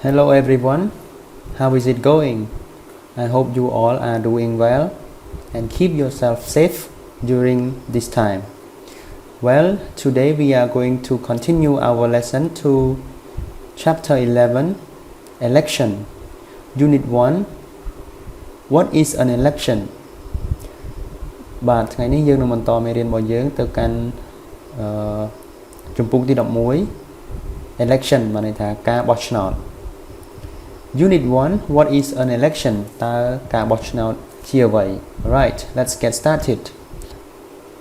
Hello everyone, how is it going? I hope you all are doing well and keep yourself safe during this time. Well, today we are going to continue our lesson to Chapter 11, Election. Unit 1, What is an election? បាទថ្ងៃនេះយើងនឹងបន្តមេរៀនរបស់យើងទៅកាន់ជំពូកទី11 Election បានន័យថាការបោះឆ្នោត Unit 1 What is an election តើការបោះឆ្នោតជាអ្វី Right, let's get started.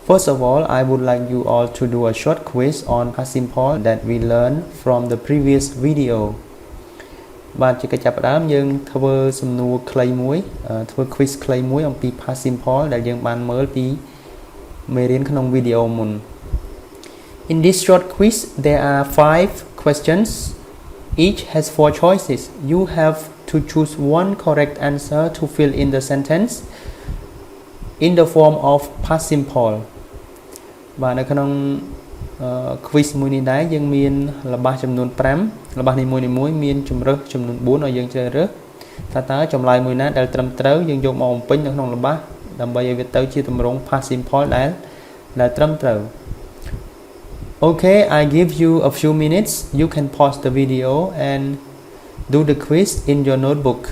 First of all, I would like you all to do a short quiz on past simple that we learned from the previous video. បាទជាកិច្ចចាប់ផ្ដើមយើងធ្វើសំណួរខ្លីមួយធ្វើ quiz ខ្លីមួយអំពី past simple ដែលយើងបានមើលពីមេរៀនក្នុងវីដេអូមុន In this short quiz there are 5 questions. Each has 4 choices. You have to choose one correct answer to fill in the sentence in the form of past simple. បាទនៅក្នុងquiz មួយនេះដែរយើងមានល្បះចំនួន5ល្បះនីមួយៗមានជម្រើសចំនួន4ឲ្យយើងជ្រើសរើសថាតើចម្លើយមួយណាដែលត្រឹមត្រូវយើងយកមកបំពេញនៅក្នុងល្បះដើម្បីឲ្យវាទៅជាទម្រង់ past simple ដែលត្រឹមត្រូវ Okay, I give you a few minutes. You can pause the video and do the quiz in your notebook.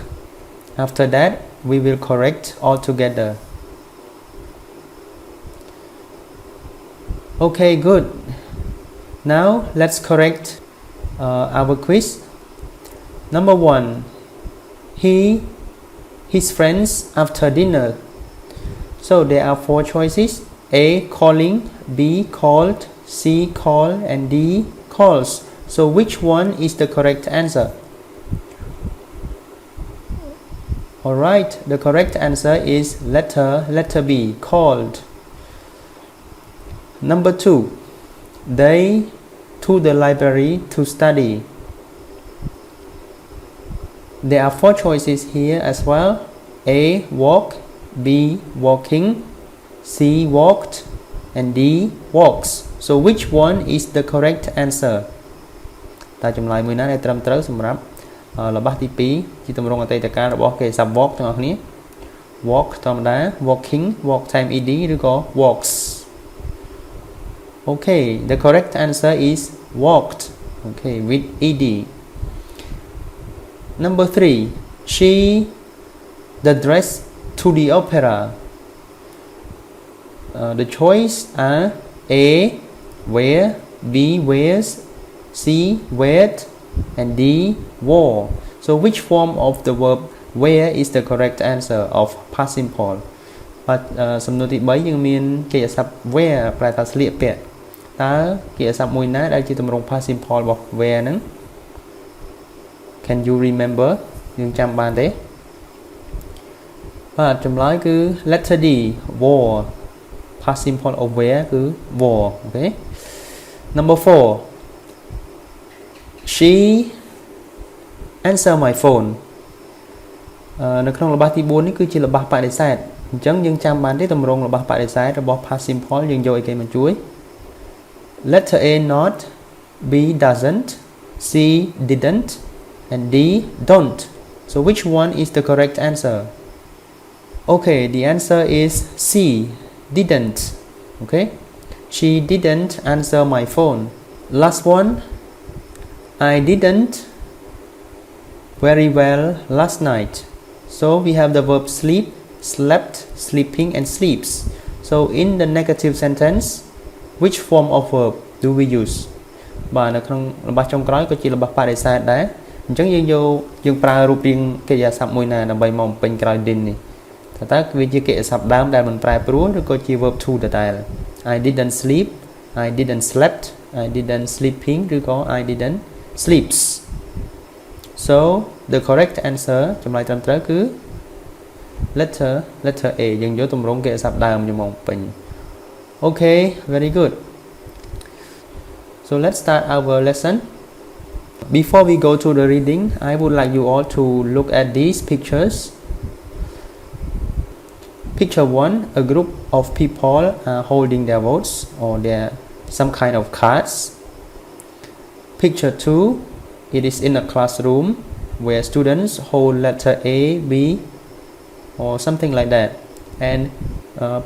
After that, we will correct all together. Okay, good. Now, let's correct our quiz. Number 1. His friends after dinner. So, there are 4 choices. A. Calling. B. Called. C. Call and D. Calls. So which one is the correct answer? Alright, the correct answer is letter B. Called. Number 2. They to the library to study. There are 4 choices here as well. A. Walk. B. Walking. C. Walked. And D. Walks. So which one is the correct answer? តើចម្លើយមួយណាដែលត្រឹមត្រូវសម្រាប់ល្បះទី2ជាទម្រង់អតីតកាលរបស់គេសាប់ walk ទាំងអស់គ្នា walk ធម្មតា walking walk time ed ឬក៏ walks. Okay, the correct answer is walked. Okay, with ed. Number 3. She the dress to the opera. The choice are A. Wear. B. Wears. C. Weared. And D. Wore. So which form of the verb wear is the correct answer of past simple? បាទសំណួរទី3យើងមានកិរិយាសព្ទ wear ប្រែថាស្លៀកពាក់តើកិរិយាសព្ទមួយណាដែលជាទម្រង់ past simple របស់ wear ហ្នឹង Can you remember យើងចាំបានទេបាទចម្លើយគឺ letter D. Wore. Past simple of wear គឺ wore. Okay. Number 4. She answer my phone. នៅក្នុងល្បះទី4នេះគឺជាល្បះបដិសេធអញ្ចឹងយើងចាំបានទេទម្រង់ល្បះបដិសេធរបស់ past simple យើងយកអីគេមកជួយ Letter A not, B doesn't, C didn't, and D don't. So which one is the correct answer? Okay, the answer is C. Didn't. Okay, she didn't answer my phone. Last one, I didn't very well last night. So we have the verb sleep, slept, sleeping, and sleeps. So in the negative sentence, which form of verb do we use? បាទនៅក្នុងល្បះចុងក្រោយក៏ជាល្បះបដិសេធដែរអញ្ចឹងយើងប្រើរូបរាងកិរិយាសព្ទមួយណាដើម្បីមកបំពេញក្រោយ did នេះតើវាជាកិរិយាសព្ទដើមដែលមិនប្រែប្រួលឬក៏ជា verb to ដដែល I didn't sleep, I didn't slept, I didn't sleeping ឬក៏ I didn't sleeps. So the correct answer ចម្លើយត្រឹមត្រូវគឺ letter A យើងយកទម្រង់កិរិយាសព្ទដើមយកមកបំពេញ Okay, very good. So let's start our lesson. Before we go to the reading, I would like you all to look at these pictures. Picture 1, a group of people are holding their votes or their some kind of cards. Picture 2, it is in a classroom where students hold letter A B or something like that and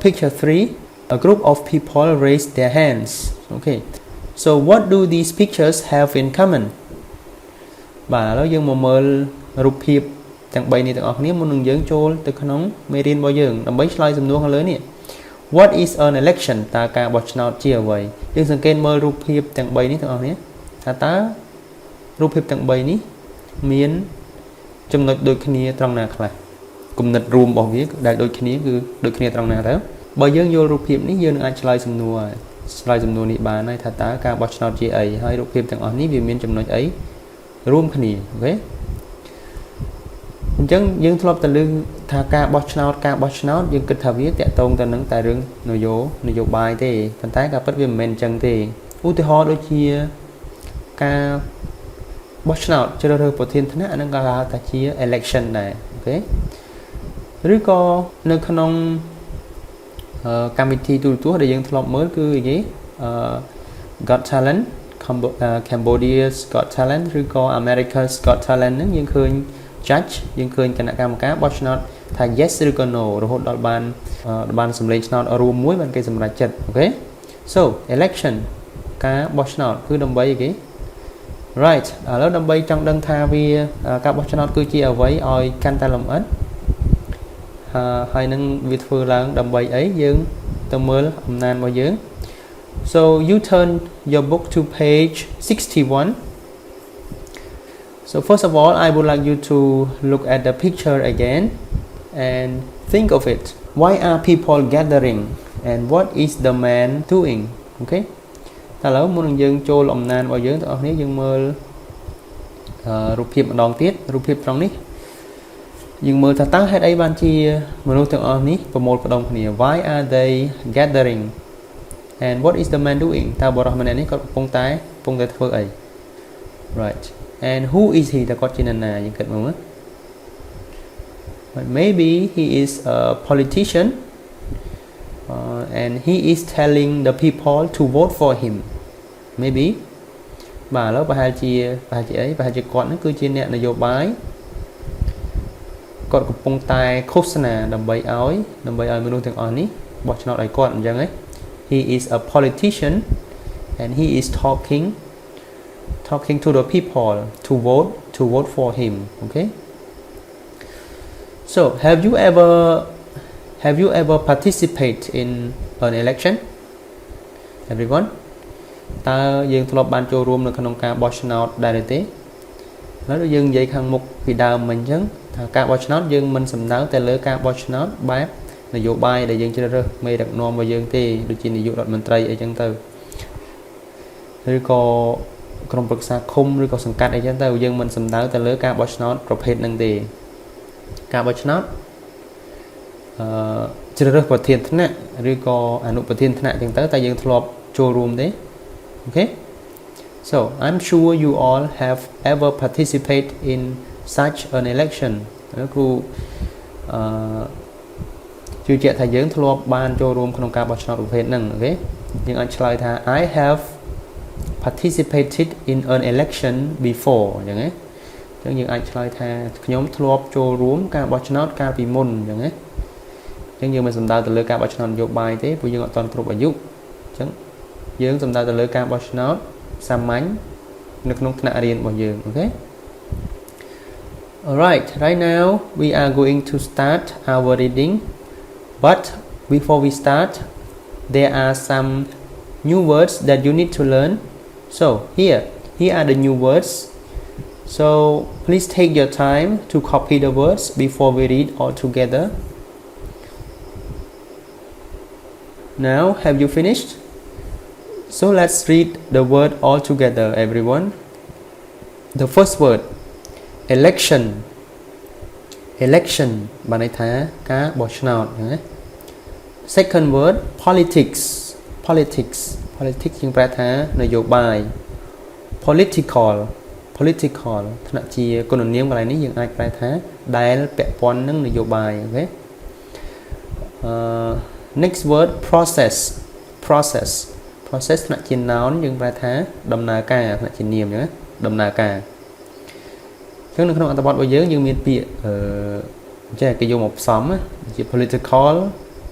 picture 3 a group of people raise their hands okay so what do these pictures have in common បាទឥឡូវយើងមកមើលរូបភាពទាំង3នេះទាំងអស់គ្នាមុននឹងយើងចូលទៅក្នុងមេរៀនរបស់យើងដើម្បីឆ្លើយសំណួរខាងលើនេះ What is an election តើការបោះឆ្នោតជាអ្វីយើងសង្កេតមើលរូបភាពទាំង3នេះទាំងអស់គ្នាថាតើរូបភាពទាំង3នេះមានចំណុចដូចគ្នាត្រង់ណាខ្លះគំនិតរួមរបស់វាដែលដូចគ្នាគឺដូចគ្នាត្រង់ណាទៅបើយើងយល់រូបភាពនេះយើងនឹងអាចឆ្លើយសំណួរនេះបានហើយថាតើការបោះឆ្នោតជាអីហើយរូបភាពទាំងអស់នេះវាមានចំណុចអីរួមគ្នាអូខេអញ្ចឹងយើងធ្លាប់តែលើថាការបោះឆ្នោតយើងគិតថាវាតាក់ទងទៅនឹងតែរឿងនយោបាយទេប៉ុន្តែការពិតវាមិនមែនអញ្ចឹងទេឧទាហរណ៍ដូចជាការបោះឆ្នោតជ្រើសរើសប្រធានថ្នាក់អានឹងក៏ហៅថាជា election ដែរអូខេឬក៏នៅក្នុងកម្មវិធីទូរទស្សន៍ដែលយើងធ្លាប់មើលគឺគេGot Talent Cambodia's Got Talent ឬក៏ America's Got Talent ហ្នឹងយើងឃើញ judge យើងឃើញគណៈកម្មការបោះឆ្នោតថា yes ឬក៏ no រហូតដល់បានសម្លេងឆ្នោតរួមមួយបានគេសម្រេចចិត្តអូខេ so election ការបោះឆ្នោតគឺដើម្បីអីគេ right ឥឡូវដើម្បីចង់ដឹងថាវាការបោះឆ្នោតគឺជាអ្វីឲ្យកាន់តែលម្អិតហើយនឹងវាធ្វើឡើងដើម្បីអីយើងទៅមើលអំណានរបស់យើង so you turn your book to page 61 so first of all I would like you to look at the picture again and think of it why are people gathering and what is the man doing okay តែឥឡូវមុននឹងយើងចូលអំណានរបស់យើងទាំងអស់គ្នាយើងមើលរូបភាពម្ដងទៀតរូបភាពត្រង់នេះយើងមើលថាតើហេតុអីបានជាមនុស្សទាំងអស់នេះប្រមូលផ្ដុំគ្នា why are they gathering and what is the man doing តើបរិសម្នាក់នេះគាត់កំពុងតែធ្វើអី right and who is he តើគាត់ជានរណាយើងគិតមើល but maybe he is a politician and he is telling the people to vote for him maybe បាទឥឡូវប្រហែលជាអីប្រហែលជាគាត់ហ្នឹងគឺជាអ្នកនយោបាយគាត់កំពុងតែឃោសនាដើម្បីឲ្យមនុស្សទាំងអស់នេះបោះឆ្នោតឲ្យគាត់អញ្ចឹងហ៎ he is a politician and he is talking to the people to vote for him okay so have you ever participate in an election everyone តើយើងធ្លាប់បានចូលរួមនៅក្នុងការបោះឆ្នោតដែរទេឥឡូវយើងនិយាយខាងមុខពីដើមមិញអញ្ចឹងថាការបោះឆ្នោតយើងមិនសំដៅតែលើការបោះឆ្នោតបែបនយោបាយដែលយើងជ្រើសរើសមេដឹកនាំរបស់យើងទេដូចជានាយករដ្ឋមន្ត្រីអីចឹងទៅឬក៏ក្រុមប្រឹក្សាឃុំឬក៏សង្កាត់អីចឹងទៅយើងមិនសំដៅទៅលើការបោះឆ្នោតប្រភេទហ្នឹងទេការបោះឆ្នោតជ្រើសរើសប្រធានថ្នាក់ឬក៏អនុប្រធានថ្នាក់ចឹងទៅតែយើងធ្លាប់ចូលរួមទេអូខេ so I'm sure you all have ever participate in such an election គ្រូជឿជាក់ថាយើងធ្លាប់បានចូលរួមក្នុងការបោះឆ្នោតប្រភេទហ្នឹងអូខេយើងអាចឆ្លើយថា I have participated in an election before អញ្ចឹងណាអញ្ចឹងយើងអាចឆ្លើយថាខ្ញុំធ្លាប់ចូលរួមការបោះឆ្នោតកាលពីមុនអញ្ចឹងណាអញ្ចឹងយើងមិនសំដៅទៅលើការបោះឆ្នោតនយោបាយទេព្រោះយើងអត់ទាន់គ្រប់អាយុអញ្ចឹងយើងសំដៅទៅលើការបោះឆ្នោតសាមញ្ញនៅក្នុងថ្នាក់រៀនរបស់យើងអូខេ Alright right now we are going to start our reading but before we start there are some new words that you need to learn so here are the new words so please take your time to copy the words before we read all together now have you finished so let's read the word all together everyone the first word election បានន័យថាការបោះឆ្នោតណា second word politics យើងប្រែថានយោបាយ political ថ្នាក់ជាគុណនាមកន្លែងនេះយើងអាចប្រែថាដែលពាក់ព័ន្ធនឹងនយោបាយអូខេnext word process ថ្នាក់ជា noun យើងប្រែថាដំណើរការថ្នាក់ជានាមអញ្ចឹងដំណើរការ chứ nó không ăn bọt bao giờ nhưng miền bịa cái dùng một xóm chỉ political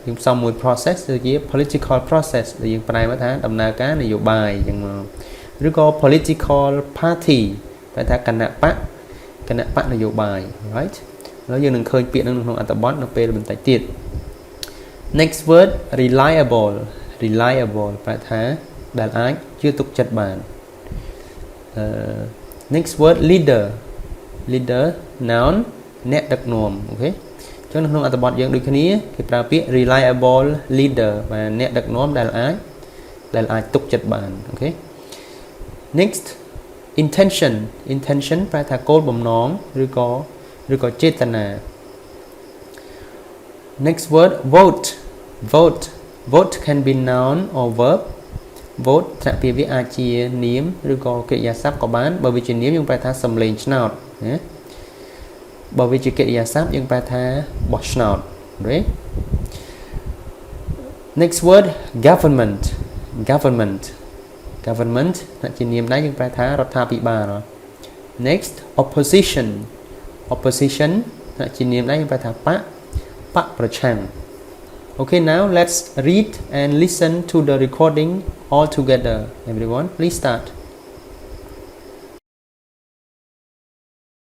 dùng xong một process rồi chỉ political process để dùng bài mới thá đầm na cá này dùng bài nhưng rồi có political party phải thá canh nạp là dùng bài right nó giờ đừng khơi bịa nó không ăn bọt nó pe là mình tại tiệt. Next word reliable phải thá đàn ái chưa tục chặt bàn. Next word leader noun nét đặc nôm ok cho nên không ăn bọt dân được cái này cái pra biết reliable leader và nét đặc nôm đàn ái tục chặt bàn ok. Next intention phải thà cốt bầm nón rồi có chetana. Next word vote can be noun or verb. Vote sẽ bị viết ai chia niếm rồi có cái giá sắp có bán bởi vì chuyện niếm chúng ta tha sầm lên snot bởi vì chỉ cái giá sắp chúng ta tha bot snot đấy. Next word government là chuyện niếm đấy chúng ta tha rất tha bị bà rồi. Next opposition là chuyện niếm đấy chúng ta tha pa prachang. Okay, now let's read and listen to the recording all together. Everyone, please start.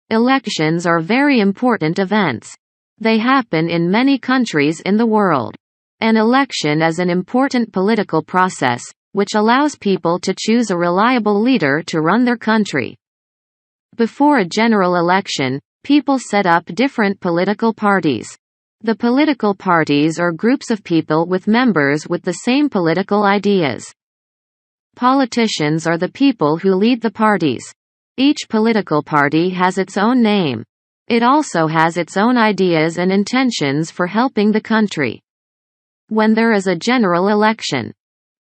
Elections are very important events. They happen in many countries in the world. An election is an important political process, which allows people to choose a reliable leader to run their country. Before a general election, people set up different political parties. The political parties are groups of people with members with the same political ideas. Politicians are the people who lead the parties. Each political party has its own name. It also has its own ideas and intentions for helping the country. When there is a general election,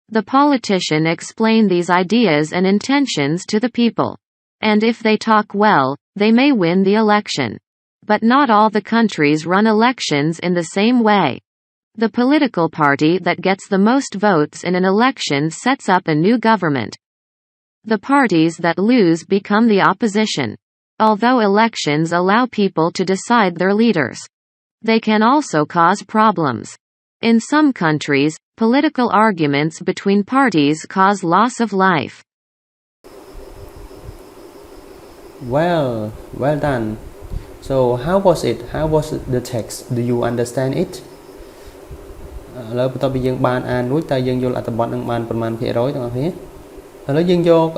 the politician explains these ideas and intentions to the people. And if they talk well, they may win the election. But not all the countries run elections in the same way. The political party that gets the most votes in an election sets up a new government. The parties that lose become the opposition. Although elections allow people to decide their leaders, they can also cause problems. In some countries, political arguments between parties cause loss of life. Well done. So how was it? How was the text? Do you understand it? Lời bắt đầu bị dân ban núi ta dân vô là tập ban ban phần màn phía rối tao phía. Lời dân vô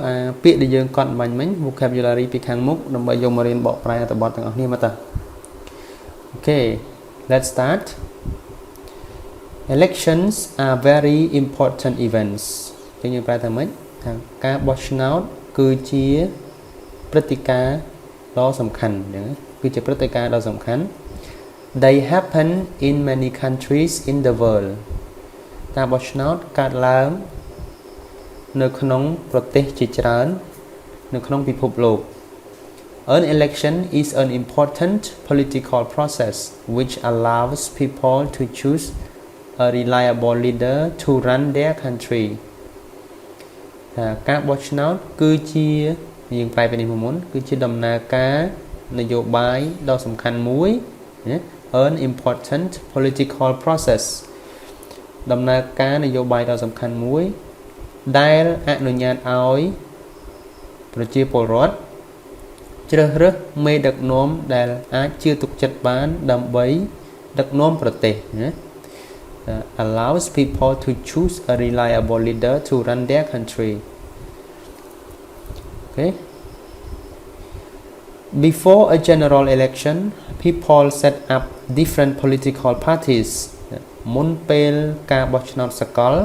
biết để dân còn mạnh mấy vocabulary bị khang múc đồng bây giờ mà riêng bỏ prai tập ban tao phía mà ta. Okay, let's start. Elections are very important events. Cho như prai thằng mấy thằng cá bot out cứ chia pratika đó sầm khăn nữa. Cứ pratika đó sầm khăn. They happen in many countries in the world. Ta bot out cát láng nơi khungประเทศជាច្រើននៅក្នុងពិភពលោក An election is an important political process which allows people to choose a reliable leader to run their country. ការបោះឆ្នោតគឺជាយើងប្រែពីនេះមកមុនគឺជាដំណើរការនយោបាយដ៏សំខាន់មួយ An important political process ដំណើរការនយោបាយដ៏សំខាន់មួយដែលអនុញ្ញាតឲ្យប្រជាពលរដ្ឋជ្រើសរើសមេដឹកនាំដែលអាចជឿទុកចិត្តបានដើម្បីដឹកនាំប្រទេស allows people to choose a reliable leader to run their country. Okay. Before a general election, people set up different political parties. មុនពេលការបោះឆ្នោតសកល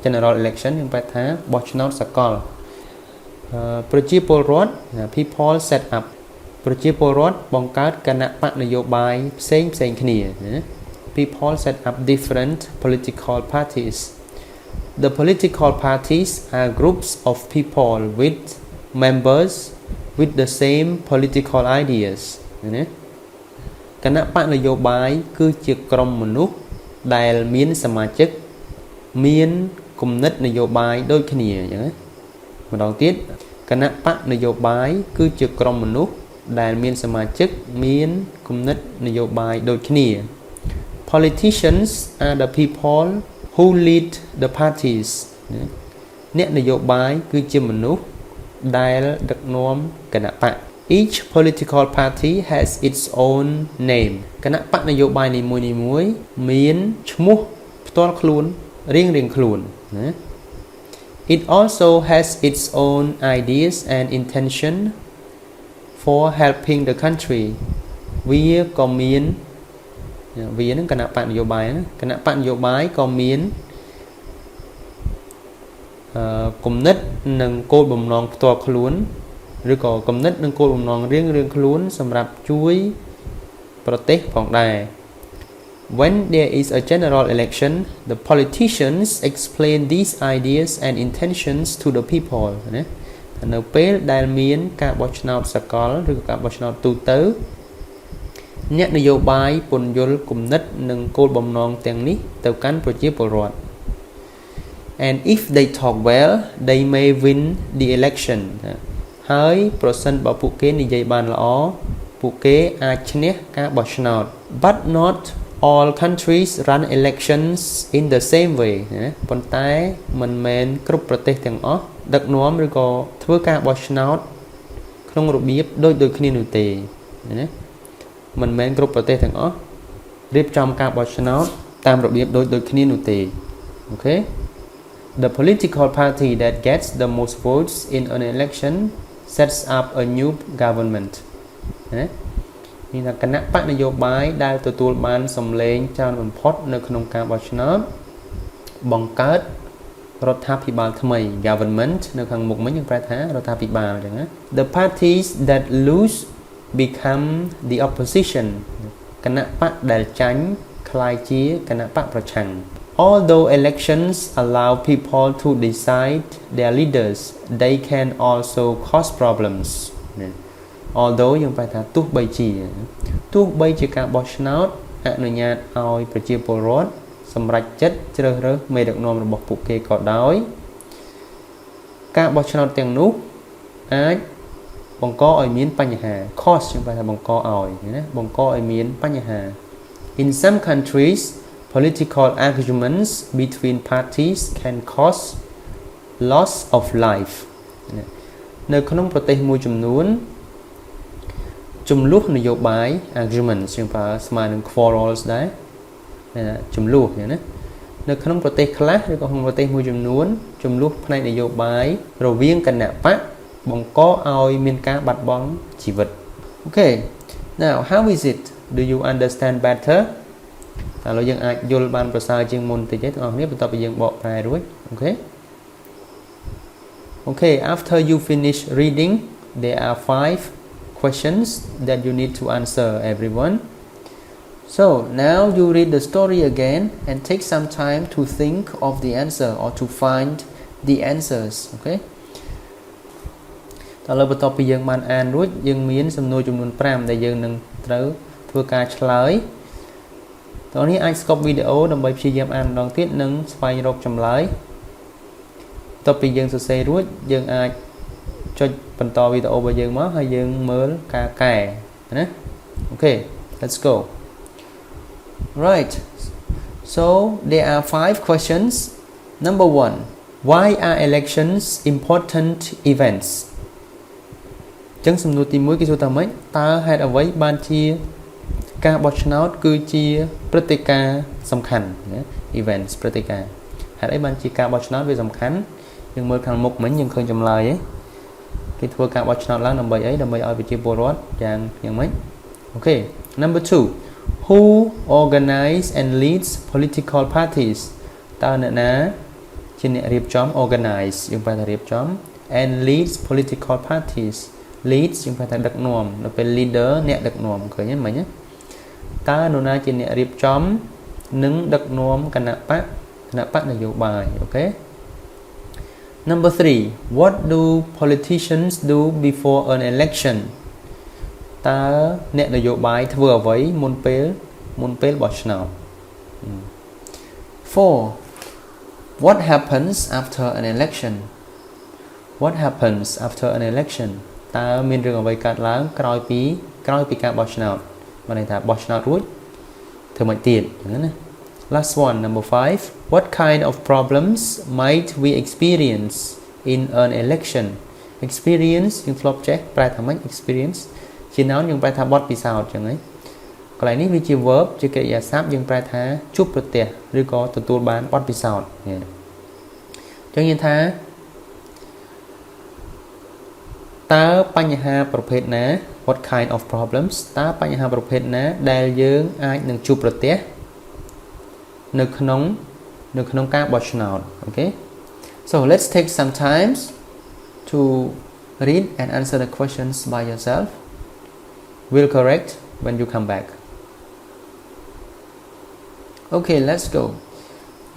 General election យើងបែរថាបោះឆ្នោតសកលប្រជាពលរដ្ឋ people set up ប្រជាពលរដ្ឋបង្កើតគណៈបកនយោបាយផ្សេងគ្នា people set up different political parties. The political parties are groups of people with members with the same political ideas. គណៈបកនយោបាយគឺជាក្រុមមនុស្សដែលមានសមាជិកមានគំនិតនយោបាយដូចគ្នាអញ្ចឹងម្ដងទៀតគណៈបកនយោបាយគឺជាក្រុមមនុស្ស ដែលមានសមាជិកមានគំនិតនយោបាយដូចគ្នា Politicians are the people who lead the parties អ្នកនយោបាយគឺជាមនុស្សដែលដឹកនាំគណៈបក Each political party has its own name គណៈបកនយោបាយនីមួយៗមានឈ្មោះផ្ទាល់ខ្លួនរៀងៗខ្លួនណា It also has its own ideas and intention for helping the country វាក៏មានវានឹងគណៈបកនយោបាយណាគណៈបកនយោបាយក៏មានគំនិតនិងគោលបំណងផ្ទាល់ខ្លួនឬក៏គំនិតនិងគោលបំណងរៀងៗខ្លួនសម្រាប់ជួយប្រទេសផងដែរ When there is a general election the politicians explain these ideas and intentions to the people ណានៅពេលដែលមានការបោះឆ្នោតសកលឬក៏ការបោះឆ្នោតទូទៅអ្នកនយោបាយពន្យល់គំនិតនិងគោលបំណងទាំងនេះទៅកាន់ប្រជាពលរដ្ឋ And if they talk well they may win the election ហើយប្រសិនបើពួកគេនិយាយបានល្អពួកគេអាចឈ្នះការបោះឆ្នោត But not all countries run elections in the same way ប៉ុន្តែមិនមែនគ្រប់ប្រទេសទាំងអស់ដឹកនាំឬក៏ធ្វើការបោះឆ្នោតក្នុងរបៀបដូចគ្នានោះទេណាមិនមែនគ្រប់ប្រទេសទាំងអស់រៀបចំការបោះឆ្នោតតាមរបៀបដូចគ្នានោះទេអូខេ The political party that gets the most votes in an election sets up a new government ណានេះថាគណៈបកនយោបាយដែលទទួលបានសម្លេងច្រើនបំផុតនៅក្នុងការបោះឆ្នោតបង្កើតរដ្ឋាភិបាលថ្មី government នៅខាងមុខមិញយើងប្រែថារដ្ឋាភិបាលអញ្ចឹងណា The parties that lose become the opposition គណៈបកដែលចាញ់ក្លាយជាគណៈបកប្រឆាំង Although elections allow people to decide their leaders they can also cause problems Although យើងប្រែថាទោះបីជាការបោះឆ្នោតអនុញ្ញាតឲ្យប្រជាពលរដ្ឋសម្រេចចិត្តជ្រើសរើសមេដឹកនាំរបស់ពួកគេក៏ដោយការបោះឆ្នោតទាំងនោះអាចបង្កឲ្យមានបញ្ហា cause យើងប្រែថាបង្កឲ្យណាបង្កឲ្យមានបញ្ហា In some countries political arguments between parties can cause loss of life នៅក្នុងប្រទេសមួយចំនួនចំនួននយោបាយ arguments យើងប្រើស្មើនឹង quarrels ដែរចំនួនណានៅក្នុងប្រទេសខ្លះឬក៏ក្នុងប្រទេសមួយចំនួនចំនួនផ្នែកនយោបាយរវាងគណៈបកបង្កឲ្យមានការបាត់បង់ជីវិត Okay now how is it do you understand better តើលោកយើងអាចយល់បានប្រសើរជាងមុនតិចទេបងប្អូនបន្ទាប់ពីយើងបកប្រែរួច Okay after you finish reading there are 5 questions that you need to answer everyone So now you read the story again and take some time to think of the answer or to find the answers okay តើលើបន្ទាប់ពីយើងបានអានរួចយើងមានសំណួរចំនួន5ដែលយើងនឹងត្រូវធ្វើការឆ្លើយតើនេះអាចស្កប់វីដេអូដើម្បីព្យាយាមអានម្ដងទៀតនិងស្វែងរកចម្លើយបន្ទាប់ពីយើងសរសេររួចយើងអាចចុចបន្តវីដេអូរបស់យើងមកហើយយើងមើលការកែណា Okay let's go Right so there are 5 questions number 1 why are elections important events ចឹងសំណួរទី1គេសួរថាម៉េចតើហេតុអ្វីបានជាការបោះឆ្នោតគឺជាព្រឹត្តិការណ៍សំខាន់ណា events ព្រឹត្តិការណ៍ហេតុអីបានជាការបោះឆ្នោតវាសំខាន់យើងមើលខាងមុខមិញយើងឃើញចម្លើយគេធ្វើការបោះឆ្នោតឡើងដើម្បីអីដើម្បីឲ្យប្រជាពលរដ្ឋយ៉ាងម៉េច Okay number 2 who organize and leads political parties តើអ្នកណាជាអ្នករៀបចំ organize យើងប្រែថារៀបចំ and leads political parties leads យើងប្រែថាដឹកនាំដល់ពេល leader អ្នកដឹកនាំឃើញទេមិញណាតើនរណាជាអ្នករៀបចំនិងដឹកនាំគណៈបកនយោបាយ Okay Number 3 what do politicians do before an election តើអ្នកនយោបាយធ្វើអ្វីមុនពេលបោះឆ្នោត 4 what happens after an election What happens after an election ត តើមានរឿងអ្វីកើតឡើងក្រោយពីការបោះឆ្នោតបានន័យថាបោះឆ្នោតរួចធ្វើមិនទៀតអញ្ចឹងណា last one number 5 what kind of problems might we experience in an election experience យើងធ្លាប់ចេះប្រែថាម៉េច experience ជា noun យើងប្រែថាបទពិសោធន៍អញ្ចឹងហីកន្លែងនេះវាជា verb ជាកិរិយាសព្ទយើងប្រែថាជួបប្រទះឬក៏ទទួលបានបទពិសោធន៍អញ្ចឹងនិយាយថាតើបញ្ហាប្រភេទណា what kind of problems តើបញ្ហាប្រភេទណាដែលយើងអាចនឹងជួបប្រទះនៅក្នុងការបោះឆ្នោតអូខេ so let's take some time to read and answer the questions by yourself will correct when you come back okay let's go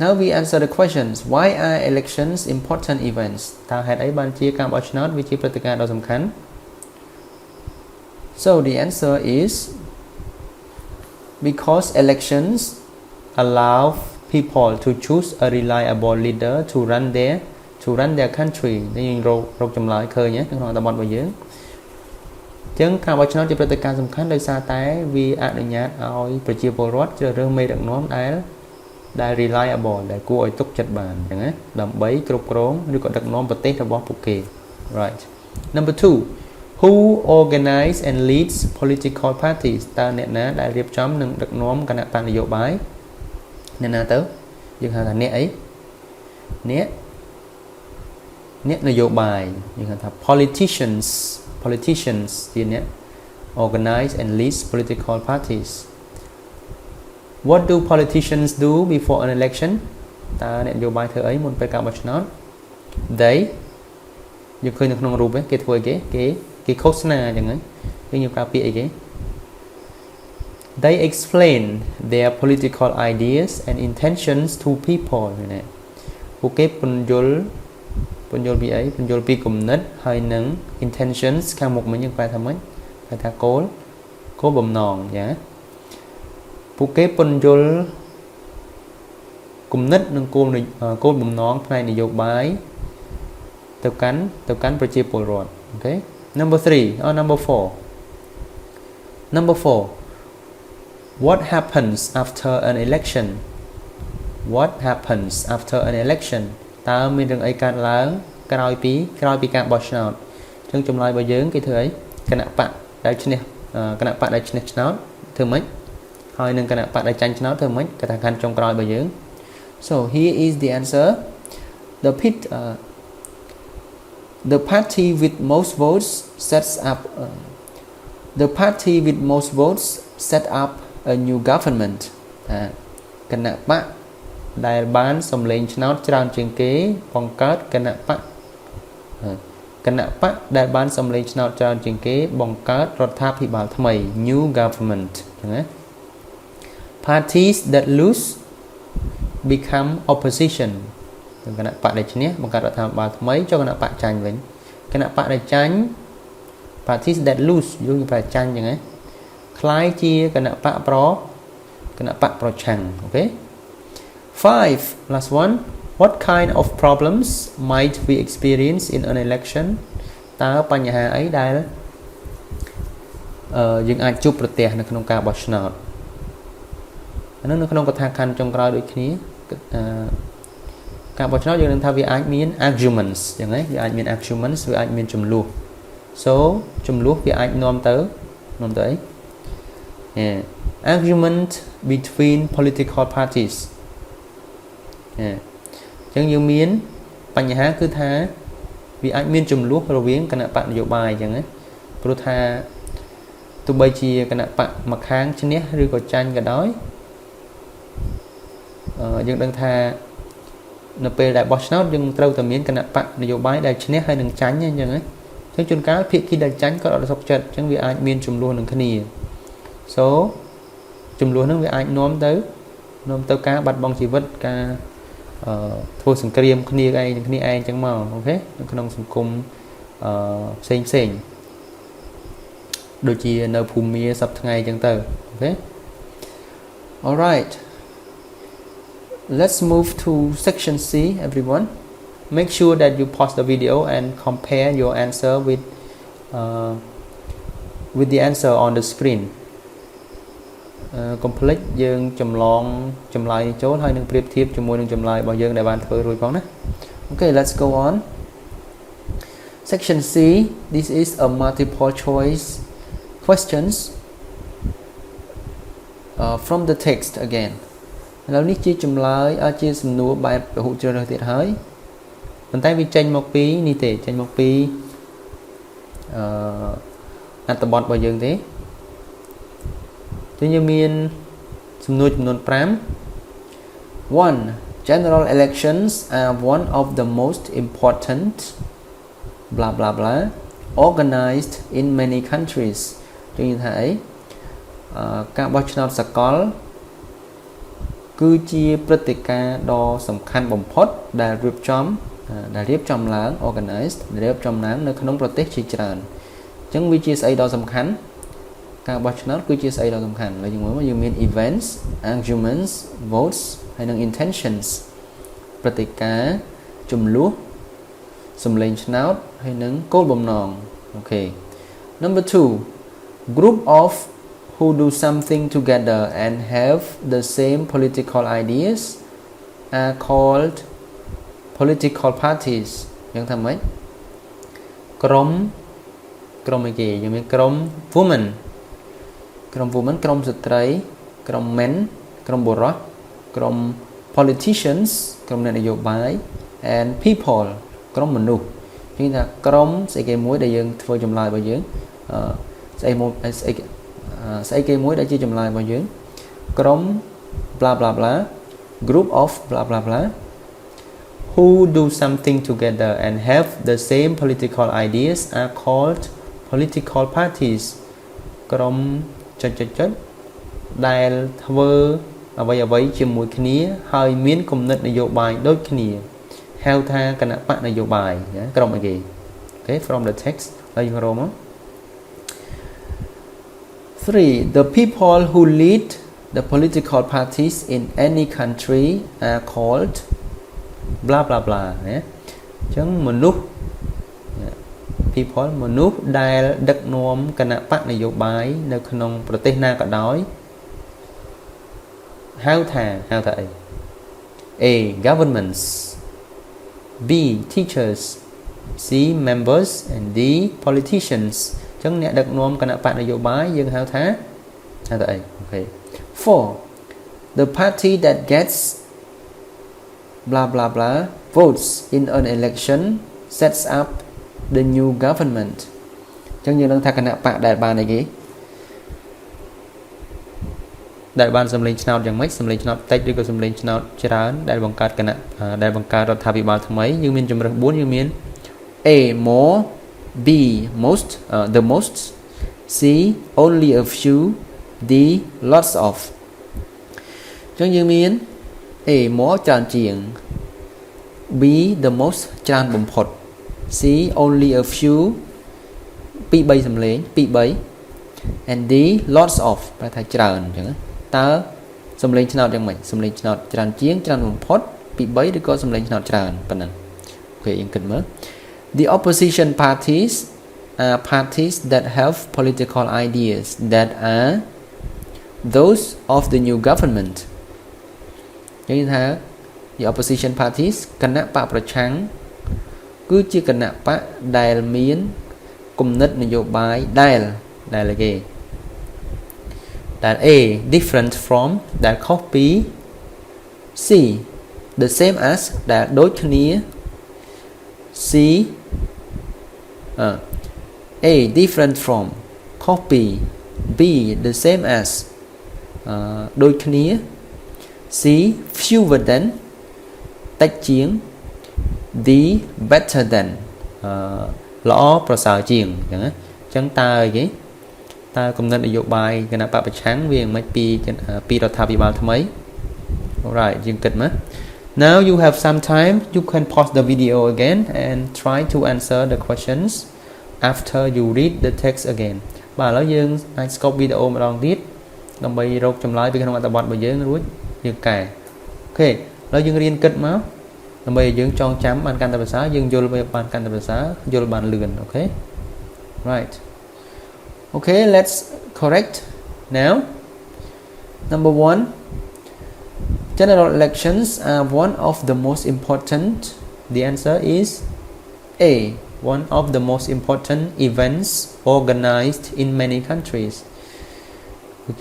now we answer the questions why are elections important events តើហេតុអីបានជាការបោះឆ្នោតវាជាព្រឹត្តិការណ៍ដ៏សំខាន់ so the answer is because elections allow people to choose a reliable leader to run their country នេះយើងរកចម្លើយឃើញក្នុងអត្ថបទរបស់យើងអញ្ចឹងការបោះឆ្នោតជាព្រឹត្តិការណ៍សំខាន់ដោយសារតែវាអនុញ្ញាតឲ្យប្រជាពលរដ្ឋជ្រើសរើសមេដឹកនាំដែល reliable ដែលគួរឲ្យទុកចិត្តបានអញ្ចឹងណាដើម្បីគ្រប់គ្រងឬក៏ដឹកនាំប្រទេសរបស់ពួកគេ right number 2 who organize and leads political parties តើអ្នកណាដែលរៀបចំនិងដឹកនាំគណៈបកនយោបាយអ្នកណាទៅយើងហៅថាអ្នកអីអ្នកនយោបាយយើងហៅថា politicians ជាអ្នក organize and leads political parties what do politicians do before an election តើអ្នកនយោបាយធ្វើអីមុនពេលការបោះឆ្នោត they យើងឃើញនៅក្នុងរូបគេធ្វើអីគេឃោសនាអញ្ចឹងហើយយើងប្រើពាក្យអីគេ they explain their political ideas and intentions to people ណាពួកគេពន្យល់ពីអីពន្យល់ពីគំនិតហើយនឹង intentions ខាងមុខមិញយើងប្រែថាម៉េចប្រែថាគោលបំណងចាពួកគេពន្យល់គំនិតនិងគោលបំណងផ្នែកនយោបាយទៅកាន់ប្រជាពលរដ្ឋអូខេ number 4 what happens after an election តើមានរឿងអីកើតឡើងក្រោយពីការបោះឆ្នោតអញ្ចឹងចម្លើយរបស់យើងគេធ្វើអីគណៈបកដែលឈ្នះឆ្នោតធ្វើម៉េចហើយនឹងគណៈបកដែលចាញ់ឆ្នោតធ្វើម៉េចកថាខណ្ឌចុងក្រោយរបស់យើង so here is the answer the party with most votes set up a new government គណៈបកដែលបានសម្លេងឆ្នោតច្រើនជាងគេបង្កើតគណៈបកដែលបានសម្លេងឆ្នោតច្រើនជាងគេបង្កើតរដ្ឋាភិបាលថ្មី new government អញ្ចឹងណា parties that lose become opposition គណៈបកដែលឈ្នះបង្កើតរដ្ឋាភិបាលថ្មីចុះគណៈបកចាញ់វិញគណៈបកដែលចាញ់ parties that lose យើងប្រែចាញ់អញ្ចឹងណាคล้ายជាគណៈបកប្រឆាំងអូខេ 5 last one what kind of problems might we experience in an election តើបញ្ហាអីដែលយើងអាចជួបប្រទះនៅក្នុងការបោះឆ្នោតអានោះនៅក្នុងកថាខណ្ឌចុងក្រោយដូចគ្នាការបោះឆ្នោតយើងនឹងថាវាអាចមាន arguments អញ្ចឹងវាអាចមាន arguments វាអាចមានចំនួន so ចំនួនវាអាចនាំទៅអីargument between political parties អញ្ចឹងយើងមានបញ្ហាគឺថាវាអាចមានចំនួនរវាងគណៈបកនយោបាយអញ្ចឹងណាព្រោះថាទោះបីជាគណៈបកមួយខាងឈ្នះឬក៏ចាញ់ក៏ដោយយើងដឹងថានៅពេលដែលបោះឆ្នោតយើងត្រូវតែមានគណៈបកនយោបាយដែលឈ្នះហើយនឹងចាញ់អញ្ចឹងណាអញ្ចឹងជួនកាលភាគីដែលចាញ់ក៏អត់សុខចិត្តអញ្ចឹងវាអាចមានចំនួននឹងគ្នា so ចំនួនហ្នឹងវាអាចនាំទៅការបាត់បង់ជីវិតការធ្វើសង្គ្រាមគ្នាឯងនឹងគ្នាឯងអញ្ចឹងមកអូខេនៅក្នុងសង្គមផ្សេងដូចជានៅភូមិមាសប្តាហ៍ថ្ងៃអញ្ចឹងទៅអូខេ alright let's move to section C everyone make sure that you pause the video and compare your answer with with the answer on the screen complete យើងចម្លងចម្លើយចូលហើយនឹងប្រៀបធៀបជាមួយនឹងចម្លើយរបស់យើងដែលបានធ្វើរួចផងណា Okay, let's go on. Section C, this is a multiple choice questions from the text again. ឥឡូវនេះជាចម្លើយជាសំណួរបែបពហុជ្រើសរើសទៀតហើយប៉ុន្តែវាចេញមកពីនេះទេចេញមកពីអត្ថបទរបស់យើងទេចឹងយើងមានសំណួរចំនួន5 1. General elections are one of the most important blah blah blah organized in many countries ចឹងនិយាយថាអីការបោះឆ្នោតសកលគឺជាព្រឹត្តិការណ៍ដ៏សំខាន់បំផុតដែលរៀបចំឡើង organized រៀបចំឡើងនៅក្នុងប្រទេសជាច្រើនអញ្ចឹងវាជាស្អីដ៏សំខាន់ការបោះឆ្នោតគឺជាស្អីដ៏សំខាន់ហើយយើងមើលមកយើងមាន events arguments votes ហើយនិង intentions ព្រឹត្តិការណ៍ចំនួនសម្លេងឆ្នោតហើយនិងគោលបំណងអូខេ Number 2 group of who do something together and have the same political ideas are called political parties យ៉ាងថាម៉េចក្រុមអីគេយើងមានក្រុម women ក្រុមស្ត្រីក្រុម men ក្រុមបុរសក្រុម politicians ក្រុមអ្នកនយោបាយ and people ក្រុមមនុស្សនិយាយថាក្រុមស្អីគេមួយដែលយើងធ្វើចម្លើយរបស់យើងស្អីគេមួយដែលជាចម្លើយរបស់យើងក្រុម blah blah blah group of blah blah blah who do something together and have the same political ideas are called political parties ក្រុមចុចដែលធ្វើអ្វីជាមួយគ្នាហើយមានគំនិតនយោបាយដូចគ្នាហៅថាគណៈបកនយោបាយក្រុមអីគេ Okay from the text ហើយយើងរកមក 3. The people who lead the political parties in any country are called blah blah blah ណាអញ្ចឹងមនុស្ស people មនុស្សដែលដឹកនាំគណៈបកនយោបាយនៅក្នុងប្រទេសណាក៏ដោយហៅថាអី A governments B teachers C members and D politicians អញ្ចឹងអ្នកដឹកនាំគណៈបកនយោបាយយើងហៅថាអីអូខេ 4. The party that gets blah blah blah votes in an election sets up the new government អញ្ចឹងយើងនឹងថាគណៈបកដែលបានអីគេដែលបានសម្លេងឆ្នោតយ៉ាងម៉េចសម្លេងឆ្នោតតិចឬក៏សម្លេងឆ្នោតច្រើនដែលបង្កើតរដ្ឋាភិបាលថ្មីយើងមានជំរើស4យើងមាន A more B most the most C only a few D lots of អញ្ចឹងយើងមាន A more ច្រើនជាង B the most ច្រើនបំផុតC only a few 2-3សម្លេង 2-3 and D lots of ប្រែថាច្រើនអញ្ចឹងតើសម្លេងឆ្នោតយ៉ាងម៉េចសម្លេងឆ្នោតច្រើនជាងច្រើនបំផុត 2-3 ឬក៏សម្លេងឆ្នោតច្រើនប៉ុណ្ណឹងអូខេយើងគិតមើល The opposition parties are parties that have political ideas that are those of the new government និយាយថា The opposition parties គណៈបកប្រឆាំងគឺជាគណៈបកដែលមានគំនិតនយោបាយដែលគេ ដែល A different from ដែលខុសពី C the same as ដែលដូចគ្នា C A different from ខុសពី B the same as ដូចគ្នា C fewer than តិចជាង D better than ល្អប្រសើរជាងអញ្ចឹងណាអញ្ចឹងតើអីគេតើគំនិតនយោបាយគណៈបកប្រឆាំងវាមិនពីរដ្ឋាភិបាលថ្មី Alright យើងគិតមើល Now you have some time you can pause the video again and try to answer the questions after you read the text again បាទឥឡូវយើងអាច stop វីដេអូម្ដងទៀតដើម្បីរកចម្លើយពីក្នុងអត្ថបទរបស់យើងរួចយើងកែអូខេឥឡូវយើងរៀនគិតមកដើម្បីឲ្យយើងចងចាំបានកាន់តែប្រសើរយើងយល់បានកាន់តែប្រសើរយល់បានលឿនអូខេ right. Okay, let's correct now. Number 1, general elections are one of the most important. The answer is A, one of the most important events organized in many countries.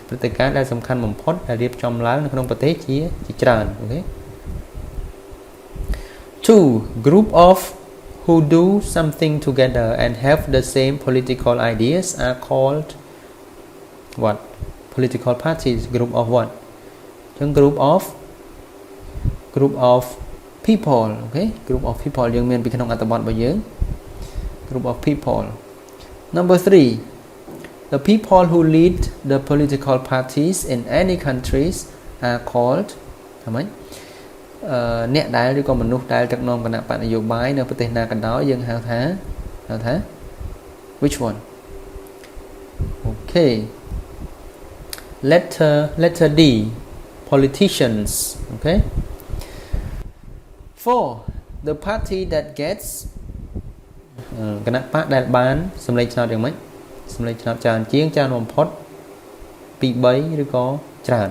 ព្រឹត្តិការណ៍ដែលសំខាន់បំផុតដែលរៀបចំឡើងនៅក្នុងប្រទេសជាច្រើន okay. 2, group of who do something together and have the same political ideas are called what? Political parties. Group of what? Group of people, okay. Group of people យើងមានពីក្នុងអត្ថបទរបស់យើង Group of people. Number 3, the people who lead the political parties in any countries are called ថាម៉េចអ្នកដែលឬក៏មនុស្សដែលដឹកនាំគណៈបកនយោបាយនៅប្រទេសណាក៏ដោយយើងហៅថា which one? Okay, letter D, politicians, okay. 4, the party that gets គណៈបកដែលបានសម្លេងឆ្នោតយ៉ាងម៉េចសម្លេងឆ្នោតច្រើនជាងច្រើនបំផុតពី3ឬក៏ច្រើន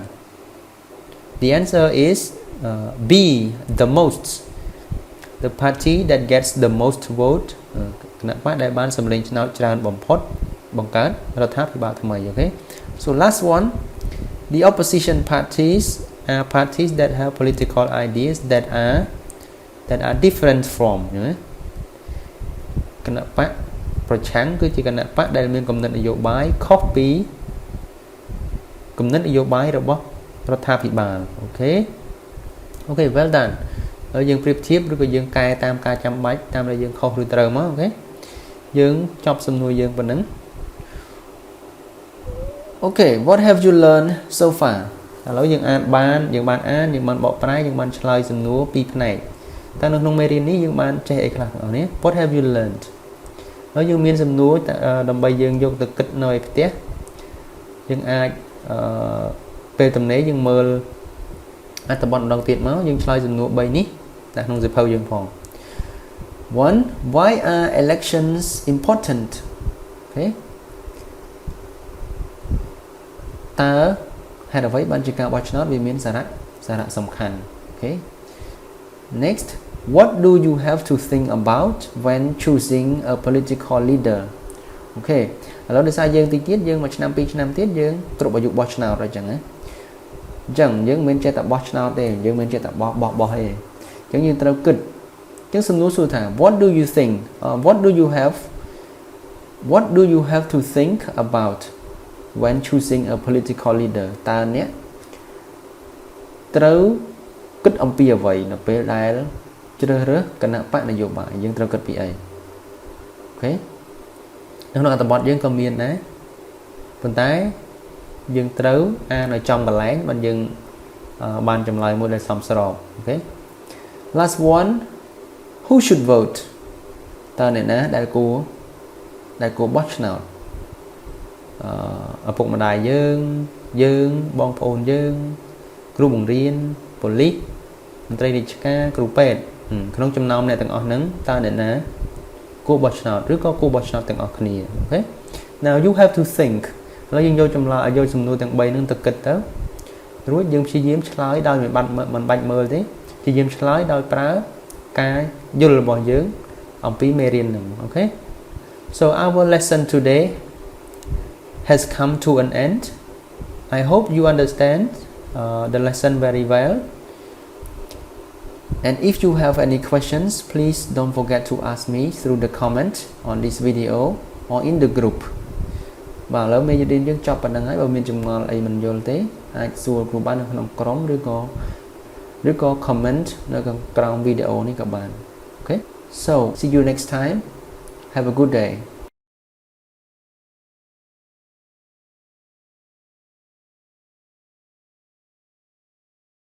The answer is B, the most. The party that gets the most vote គណៈបកដែលបានសម្លេងឆ្នោតច្រើនបំផុតបង្កើតរដ្ឋាភិបាលថ្មី okay. So last one, the opposition parties are parties that have political ideas that are different from គណៈបកប្រឆាំងគឺជាគណៈបកដែលមានគំនិតនយោបាយខុសពីគំនិតនយោបាយរបស់រដ្ឋាភិបាល okay. Okay, well done. ហើយយើងប្រៀបធៀបឬក៏យើងកែតាមការចាំបាច់តាមដែលយើងខុសឬត្រូវមក okay. យើងចប់សំណួរយើងប៉ុណ្ណឹង Okay, what have you learned so far? ឥឡូវយើងបានអានយើងបានបកប្រែយើងបានឆ្លើយសំណួរពីរផ្នែកតើនៅក្នុងមេរៀននេះយើងបានចេះអីខ្លះបងប្អូន What have you learned? ហើយយើងមានសំណួរដើម្បីយើងយកទៅគិតនៅឯផ្ទះយើងអាចពេលទំនេរយើងមើលអត្ថបទម្ដងទៀតមកយើងឆ្លើយសំណួរ3នេះនៅក្នុងសៀវភៅយើងផង 1, why are elections important? Okay. តើហេតុអ្វីបានជាការបោះឆ្នោតវាមានសារៈសំខាន់ Okay. Next, what do you have to think about when choosing a political leader? Okay. ឥឡូវដោយសារយើងតិចទៀតយើងមួយឆ្នាំ2ឆ្នាំទៀតយើងគ្រប់អាយុបោះឆ្នោតអញ្ចឹងណាអញ្ចឹងយើងមិនចេះតែបោះឆ្នោតទេយើងមិនចេះតែបោះទេអញ្ចឹងយើងត្រូវគិតអញ្ចឹងសំណួរសួរថា what do you think what do you have to think about when choosing a political leader តើអ្នកត្រូវគិតអំពីអ្វីនៅពេលដែលជ្រើសរើសគណៈបកនយោបាយយើងត្រូវគិតពីអី Okay. ក្នុងអត្ថបទយើងក៏មានដែរប៉ុន្តែយើងត្រូវអានឲ្យចំកន្លែងបើយើងបានចម្លើយមួយដែលសមស្រប Okay. Last one, who should vote? តើអ្នកណាដែលគួរបោះឆ្នោតឪពុកម្ដាយយើងបងប្អូនយើងគ្រូបង្រៀនប៉ូលីសមន្ត្រីរាជការគ្រូពេទ្យក្នុងចំណោមអ្នកទាំងអស់ហ្នឹងតើអ្នកណាគួរបោះឆ្នោតឬក៏គួរបោះឆ្នោតទាំងអស់គ្នា Okay. Now you have to think ឥឡូវយើងយកសំណួរទាំង3ហ្នឹងទៅគិតទៅរួចយើងព្យាយាមឆ្លើយដោយមិនបាច់មើលទេព្យាយាមឆ្លើយដោយប្រើការយល់របស់យើងអំពីមេរៀនហ្នឹង Okay. So our lesson today has come to an end. I hope you understand the lesson very well. And if you have any questions, please don't forget to ask me through the comment on this video or in the group. បាទឥឡូវមេរៀនយើងចប់ប៉ុណ្្នឹងហើយបើមានចម្ងល់អីមិនយល់ទេអាចសួរគ្រូបាននៅក្នុងក្រុមឬក៏ comment នៅក្រោមវីដេអូនេះក៏បាន Okay. So see you next time. Have a good day.